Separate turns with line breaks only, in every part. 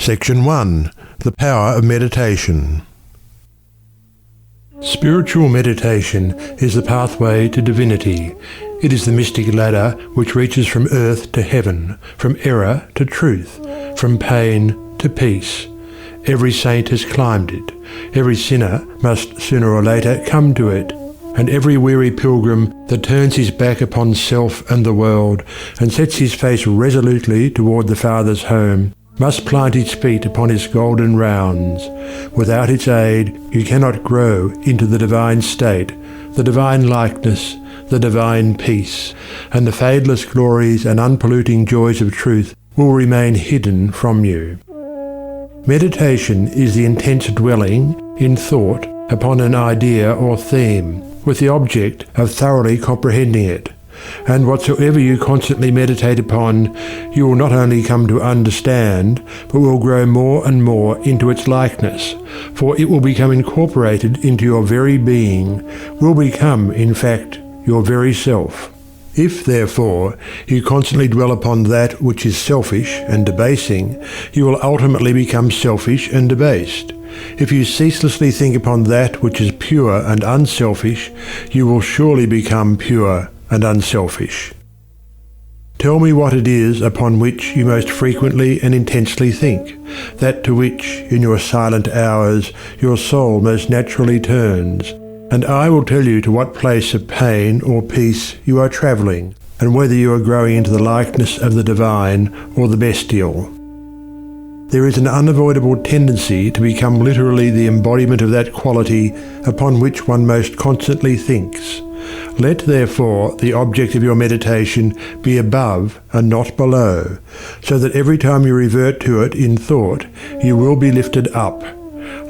Section 1. The Power of Meditation. Spiritual meditation is the pathway to divinity. It is the mystic ladder which reaches from earth to heaven, from error to truth, from pain to peace. Every saint has climbed it. Every sinner must sooner or later come to it. And every weary pilgrim that turns his back upon self and the world and sets his face resolutely toward the Father's home must plant its feet upon its golden rounds. Without its aid you cannot grow into the divine state, the divine likeness, the divine peace, and the fadeless glories and unpolluting joys of truth will remain hidden from you. Meditation is the intense dwelling in thought upon an idea or theme, with the object of thoroughly comprehending it. And whatsoever you constantly meditate upon, you will not only come to understand, but will grow more and more into its likeness, for it will become incorporated into your very being, will become, in fact, your very self. If, therefore, you constantly dwell upon that which is selfish and debasing, you will ultimately become selfish and debased. If you ceaselessly think upon that which is pure and unselfish, you will surely become pure and unselfish. Tell me what it is upon which you most frequently and intensely think, that to which, in your silent hours, your soul most naturally turns, and I will tell you to what place of pain or peace you are travelling, and whether you are growing into the likeness of the divine or the bestial. There is an unavoidable tendency to become literally the embodiment of that quality upon which one most constantly thinks. Let, therefore, the object of your meditation be above and not below, so that every time you revert to it in thought, you will be lifted up.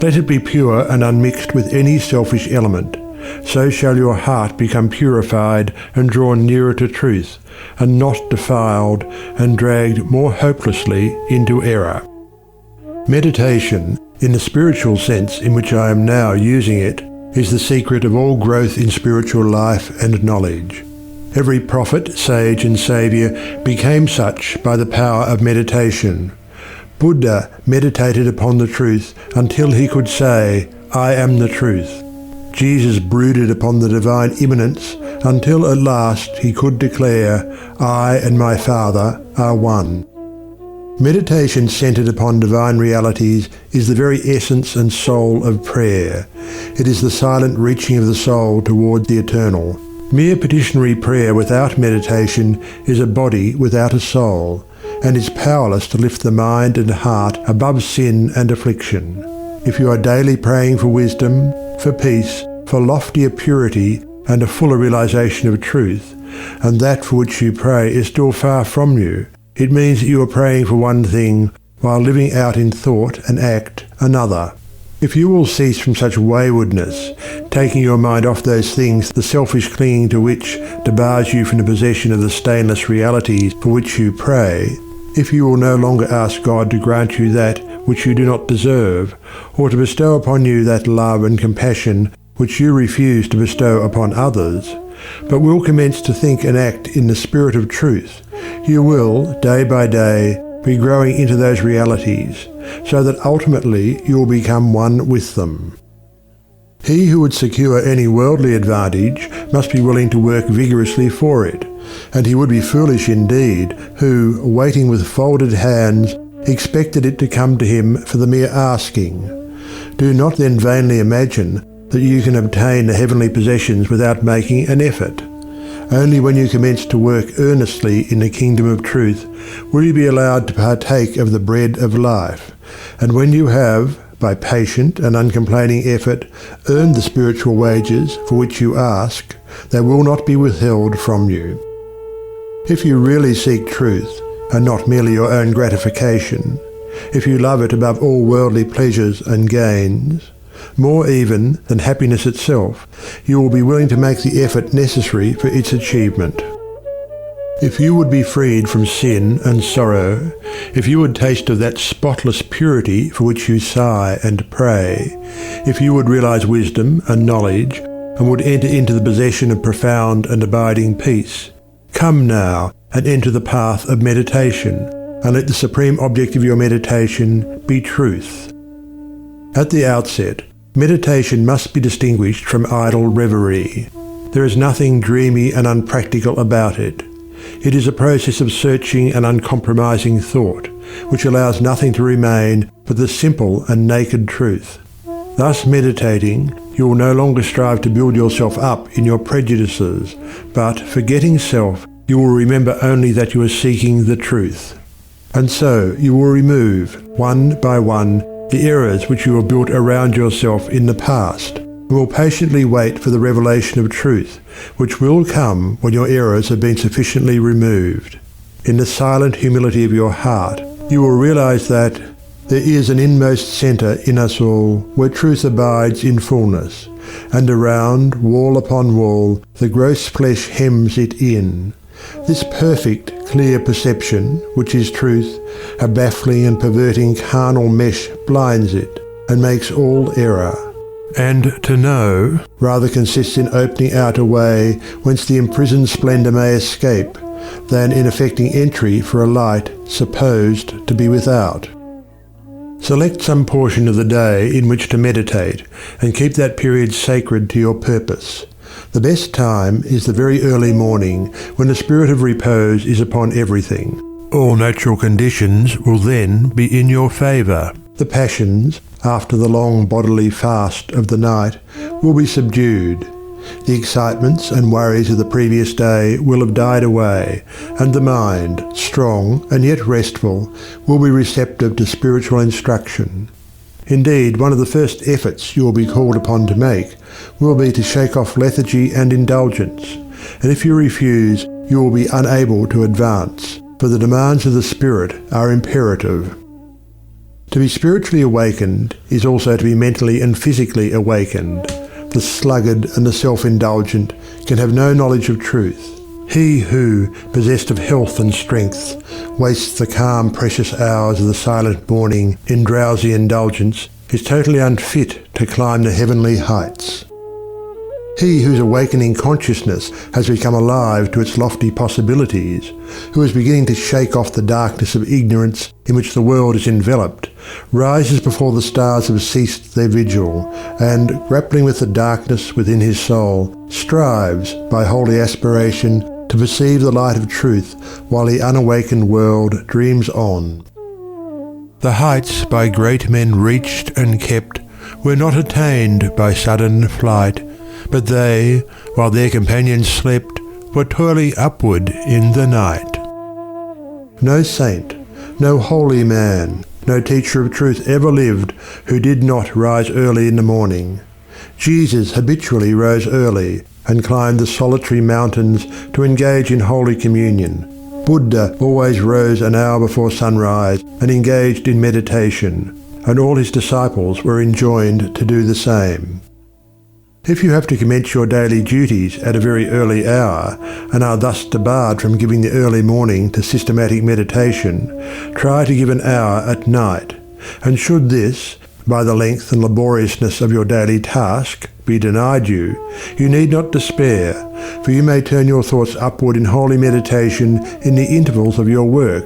Let it be pure and unmixed with any selfish element. So shall your heart become purified and drawn nearer to truth, and not defiled and dragged more hopelessly into error. Meditation, in the spiritual sense in which I am now using it, is the secret of all growth in spiritual life and knowledge. Every prophet, sage and saviour became such by the power of meditation. Buddha meditated upon the truth until he could say, "I am the truth." Jesus brooded upon the divine immanence until at last he could declare, "I and my Father are one." Meditation centered upon divine realities is the very essence and soul of prayer. It is the silent reaching of the soul toward the eternal. Mere petitionary prayer without meditation is a body without a soul, and is powerless to lift the mind and heart above sin and affliction. If you are daily praying for wisdom, for peace, for loftier purity, and a fuller realization of truth, and that for which you pray is still far from you, it means that you are praying for one thing while living out in thought and act another. If you will cease from such waywardness, taking your mind off those things the selfish clinging to which debars you from the possession of the stainless realities for which you pray, if you will no longer ask God to grant you that which you do not deserve, or to bestow upon you that love and compassion which you refuse to bestow upon others, but will commence to think and act in the spirit of truth, you will, day by day, be growing into those realities, so that ultimately you will become one with them. He who would secure any worldly advantage must be willing to work vigorously for it, and he would be foolish indeed who, waiting with folded hands, expected it to come to him for the mere asking. Do not then vainly imagine that you can obtain the heavenly possessions without making an effort. Only when you commence to work earnestly in the kingdom of truth will you be allowed to partake of the bread of life, and when you have, by patient and uncomplaining effort, earned the spiritual wages for which you ask, they will not be withheld from you. If you really seek truth, and not merely your own gratification, if you love it above all worldly pleasures and gains, more even than happiness itself, you will be willing to make the effort necessary for its achievement. If you would be freed from sin and sorrow, if you would taste of that spotless purity for which you sigh and pray, if you would realize wisdom and knowledge, and would enter into the possession of profound and abiding peace, come now and enter the path of meditation, and let the supreme object of your meditation be truth. At the outset, meditation must be distinguished from idle reverie. There is nothing dreamy and unpractical about it. It is a process of searching and uncompromising thought, which allows nothing to remain but the simple and naked truth. Thus meditating, you will no longer strive to build yourself up in your prejudices, but, forgetting self, you will remember only that you are seeking the truth. And so you will remove, one by one, the errors which you have built around yourself in the past, and will patiently wait for the revelation of truth, which will come when your errors have been sufficiently removed. In the silent humility of your heart, you will realize that there is an inmost centre in us all, where truth abides in fullness, and around, wall upon wall, the gross flesh hems it in. This perfect, clear perception, which is truth, a baffling and perverting carnal mesh blinds it, and makes all error. And to know rather consists in opening out a way whence the imprisoned splendour may escape, than in effecting entry for a light supposed to be without. Select some portion of the day in which to meditate, and keep that period sacred to your purpose. The best time is the very early morning, when the spirit of repose is upon everything. All natural conditions will then be in your favour. The passions, after the long bodily fast of the night, will be subdued. The excitements and worries of the previous day will have died away, and the mind, strong and yet restful, will be receptive to spiritual instruction. Indeed, one of the first efforts you will be called upon to make will be to shake off lethargy and indulgence, and if you refuse, you will be unable to advance, for the demands of the spirit are imperative. To be spiritually awakened is also to be mentally and physically awakened. The sluggard and the self-indulgent can have no knowledge of truth. He who, possessed of health and strength, wastes the calm, precious hours of the silent morning in drowsy indulgence is totally unfit to climb the heavenly heights. He whose awakening consciousness has become alive to its lofty possibilities, who is beginning to shake off the darkness of ignorance in which the world is enveloped, rises before the stars have ceased their vigil, and, grappling with the darkness within his soul, strives, by holy aspiration, to perceive the light of truth while the unawakened world dreams on. The heights by great men reached and kept were not attained by sudden flight, but they, while their companions slept, were toiling upward in the night. No saint, no holy man, no teacher of truth ever lived who did not rise early in the morning. Jesus habitually rose early and climbed the solitary mountains to engage in Holy Communion. Buddha always rose an hour before sunrise and engaged in meditation, and all his disciples were enjoined to do the same. If you have to commence your daily duties at a very early hour, and are thus debarred from giving the early morning to systematic meditation, try to give an hour at night, and should this, by the length and laboriousness of your daily task, be denied you, you need not despair, for you may turn your thoughts upward in holy meditation in the intervals of your work,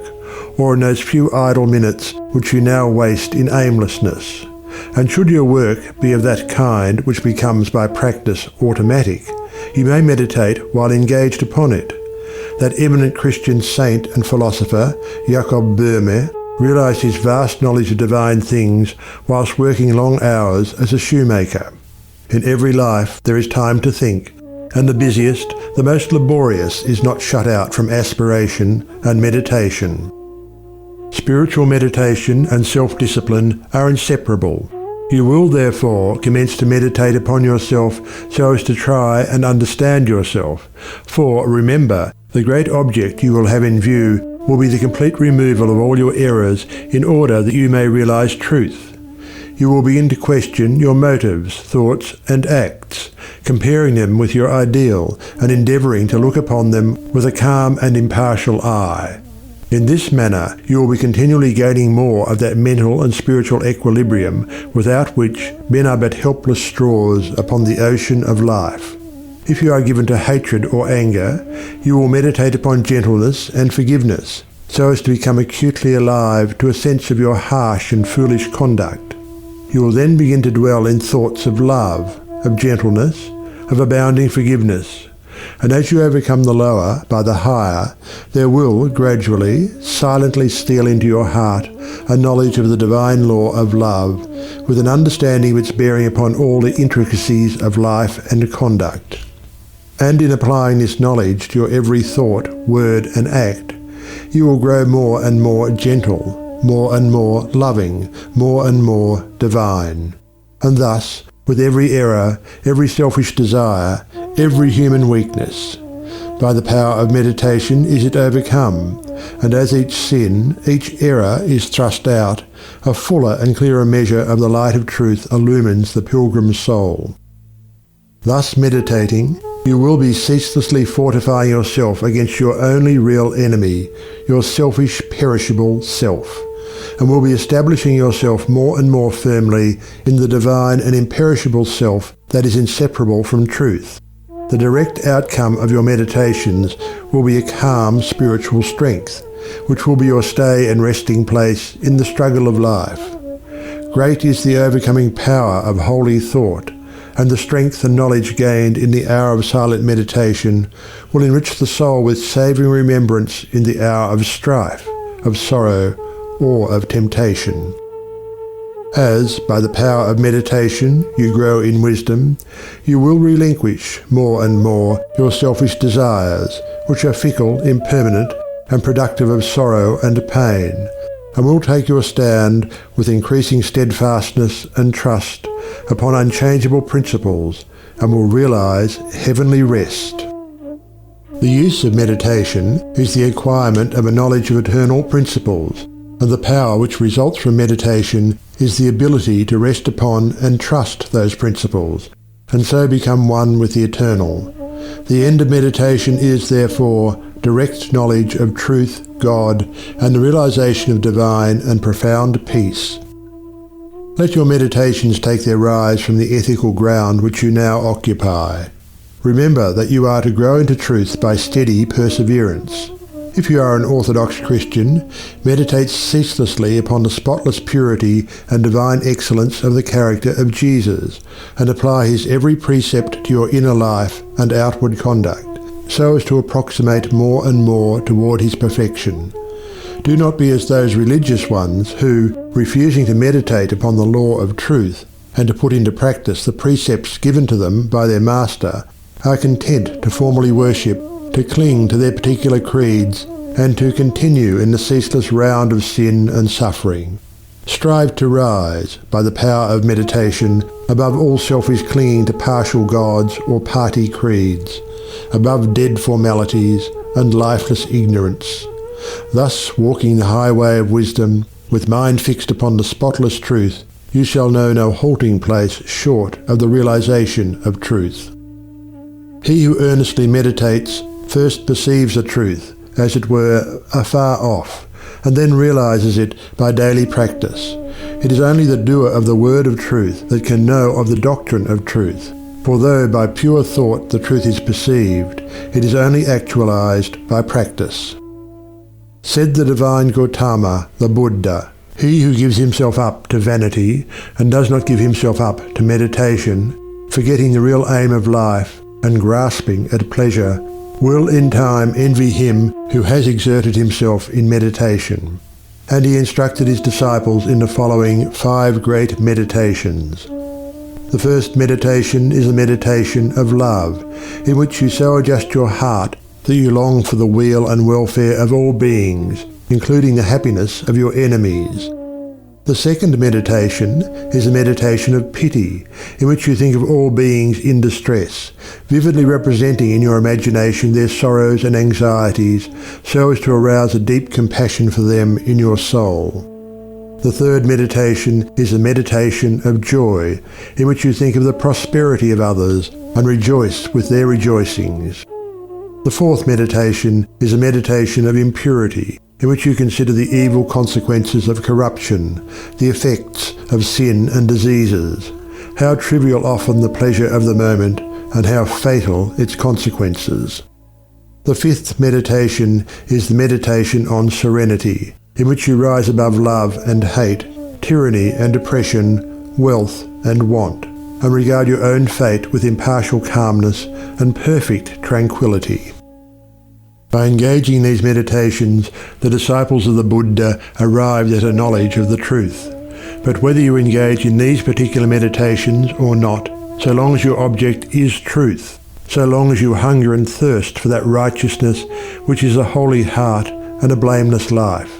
or in those few idle minutes which you now waste in aimlessness. And should your work be of that kind which becomes by practice automatic, you may meditate while engaged upon it. That eminent Christian saint and philosopher, Jacob Boehme, realized his vast knowledge of divine things whilst working long hours as a shoemaker. In every life there is time to think, and the busiest, the most laborious is not shut out from aspiration and meditation. Spiritual meditation and self-discipline are inseparable. You will therefore commence to meditate upon yourself so as to try and understand yourself, for remember, the great object you will have in view will be the complete removal of all your errors in order that you may realize truth. You will begin to question your motives, thoughts, and acts, comparing them with your ideal and endeavouring to look upon them with a calm and impartial eye. In this manner, you will be continually gaining more of that mental and spiritual equilibrium without which men are but helpless straws upon the ocean of life. If you are given to hatred or anger, you will meditate upon gentleness and forgiveness, so as to become acutely alive to a sense of your harsh and foolish conduct. You will then begin to dwell in thoughts of love, of gentleness, of abounding forgiveness, and as you overcome the lower by the higher, there will gradually, silently steal into your heart a knowledge of the divine law of love, with an understanding of its bearing upon all the intricacies of life and conduct. And in applying this knowledge to your every thought, word, and act, you will grow more and more gentle, more and more loving, more and more divine. And thus, with every error, every selfish desire, every human weakness, by the power of meditation is it overcome, and as each sin, each error is thrust out, a fuller and clearer measure of the light of truth illumines the pilgrim's soul. Thus meditating, you will be ceaselessly fortifying yourself against your only real enemy, your selfish, perishable self, and will be establishing yourself more and more firmly in the divine and imperishable self that is inseparable from truth. The direct outcome of your meditations will be a calm spiritual strength, which will be your stay and resting place in the struggle of life. Great is the overcoming power of holy thought, and the strength and knowledge gained in the hour of silent meditation will enrich the soul with saving remembrance in the hour of strife, of sorrow, or of temptation. As, by the power of meditation, you grow in wisdom, you will relinquish more and more your selfish desires, which are fickle, impermanent, and productive of sorrow and pain, and will take your stand with increasing steadfastness and trust upon unchangeable principles, and will realize heavenly rest. The use of meditation is the acquirement of a knowledge of eternal principles, and the power which results from meditation is the ability to rest upon and trust those principles, and so become one with the eternal. The end of meditation is, therefore, direct knowledge of truth, God, and the realization of divine and profound peace. Let your meditations take their rise from the ethical ground which you now occupy. Remember that you are to grow into truth by steady perseverance. If you are an Orthodox Christian, meditate ceaselessly upon the spotless purity and divine excellence of the character of Jesus, and apply his every precept to your inner life and outward conduct, so as to approximate more and more toward his perfection. Do not be as those religious ones who, refusing to meditate upon the law of truth and to put into practice the precepts given to them by their master, are content to formally worship, to cling to their particular creeds, and to continue in the ceaseless round of sin and suffering. Strive to rise, by the power of meditation, above all selfish clinging to partial gods or party creeds, above dead formalities and lifeless ignorance. Thus, walking the highway of wisdom, with mind fixed upon the spotless truth, you shall know no halting place short of the realization of truth. He who earnestly meditates first perceives the truth, as it were, afar off, and then realizes it by daily practice. It is only the doer of the word of truth that can know of the doctrine of truth, for though by pure thought the truth is perceived, it is only actualized by practice. Said the divine Gautama, the Buddha, "He who gives himself up to vanity and does not give himself up to meditation, forgetting the real aim of life and grasping at pleasure, will in time envy him who has exerted himself in meditation." And he instructed his disciples in the following 5 great meditations. The first meditation is a meditation of love, in which you so adjust your heart that you long for the weal and welfare of all beings, including the happiness of your enemies. The second meditation is a meditation of pity, in which you think of all beings in distress, vividly representing in your imagination their sorrows and anxieties, so as to arouse a deep compassion for them in your soul. The third meditation is a meditation of joy, in which you think of the prosperity of others and rejoice with their rejoicings. The fourth meditation is a meditation of impurity, in which you consider the evil consequences of corruption, the effects of sin and diseases, how trivial often the pleasure of the moment, and how fatal its consequences. The fifth meditation is the meditation on serenity, in which you rise above love and hate, tyranny and oppression, wealth and want, and regard your own fate with impartial calmness and perfect tranquility. By engaging in these meditations, the disciples of the Buddha arrived at a knowledge of the truth. But whether you engage in these particular meditations or not, so long as your object is truth, so long as you hunger and thirst for that righteousness which is a holy heart and a blameless life.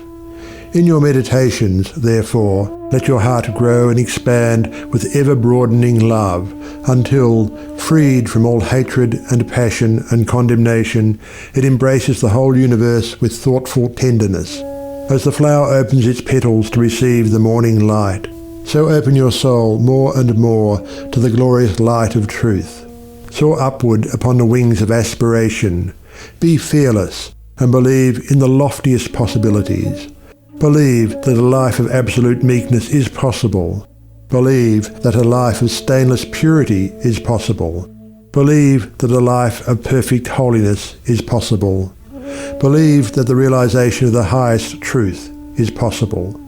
In your meditations, therefore, let your heart grow and expand with ever-broadening love, until, freed from all hatred and passion and condemnation, it embraces the whole universe with thoughtful tenderness. As the flower opens its petals to receive the morning light, so open your soul more and more to the glorious light of truth. Soar upward upon the wings of aspiration. Be fearless and believe in the loftiest possibilities. Believe that a life of absolute meekness is possible. Believe that a life of stainless purity is possible. Believe that a life of perfect holiness is possible. Believe that the realization of the highest truth is possible.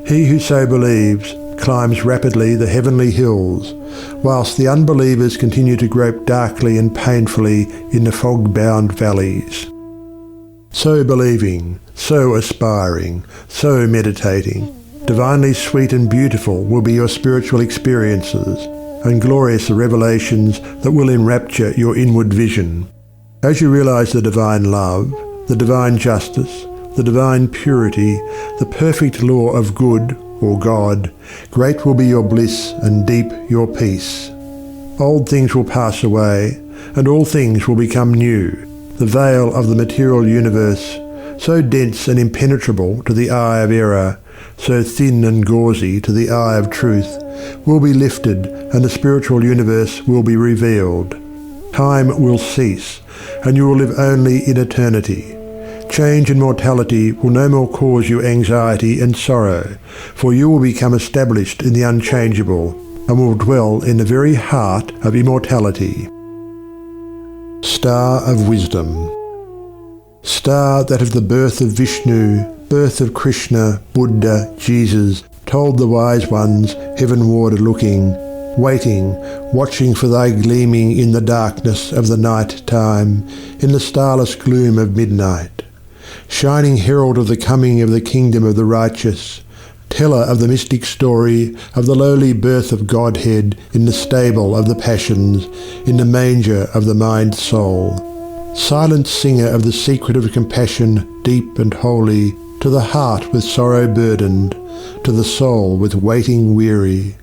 He who so believes climbs rapidly the heavenly hills, whilst the unbelievers continue to grope darkly and painfully in the fog-bound valleys. So believing, so aspiring, so meditating, divinely sweet and beautiful will be your spiritual experiences, and glorious the revelations that will enrapture your inward vision. As you realize the divine love, the divine justice, the divine purity, the perfect law of good, or God, great will be your bliss and deep your peace. Old things will pass away, and all things will become new. The veil of the material universe, so dense and impenetrable to the eye of error, so thin and gauzy to the eye of truth, will be lifted, and the spiritual universe will be revealed. Time will cease, and you will live only in eternity. Change and mortality will no more cause you anxiety and sorrow, for you will become established in the unchangeable, and will dwell in the very heart of immortality. Star of Wisdom. Star that of the birth of Vishnu, birth of Krishna, Buddha, Jesus, told the wise ones, heavenward looking, waiting, watching for thy gleaming in the darkness of the night time, in the starless gloom of midnight. Shining herald of the coming of the kingdom of the righteous, teller of the mystic story of the lowly birth of Godhead in the stable of the passions, in the manger of the mind-soul. Silent singer of the secret of compassion deep and holy, to the heart with sorrow burdened, to the soul with waiting weary.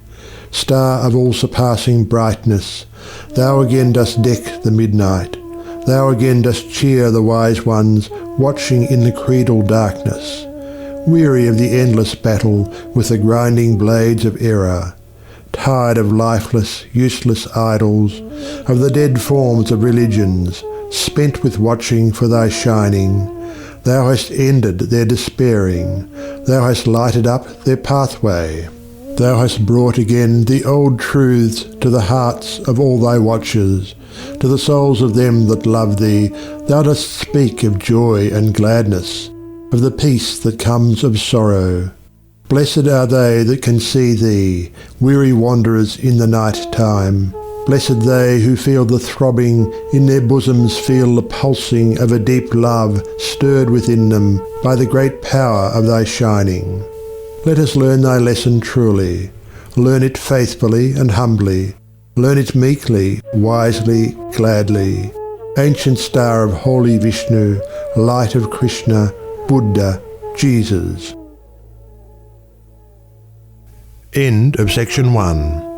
Star of all-surpassing brightness, thou again dost deck the midnight. Thou again dost cheer the wise ones watching in the creedal darkness, weary of the endless battle with the grinding blades of error, tired of lifeless, useless idols, of the dead forms of religions, spent with watching for thy shining. Thou hast ended their despairing, thou hast lighted up their pathway. Thou hast brought again the old truths to the hearts of all thy watchers, to the souls of them that love thee. Thou dost speak of joy and gladness, of the peace that comes of sorrow. Blessed are they that can see thee, weary wanderers in the night time. Blessed they who feel the throbbing, in their bosoms feel the pulsing of a deep love stirred within them by the great power of thy shining. Let us learn thy lesson truly, learn it faithfully and humbly, learn it meekly, wisely, gladly. Ancient star of holy Vishnu, light of Krishna, Buddha, Jesus. End of section 1.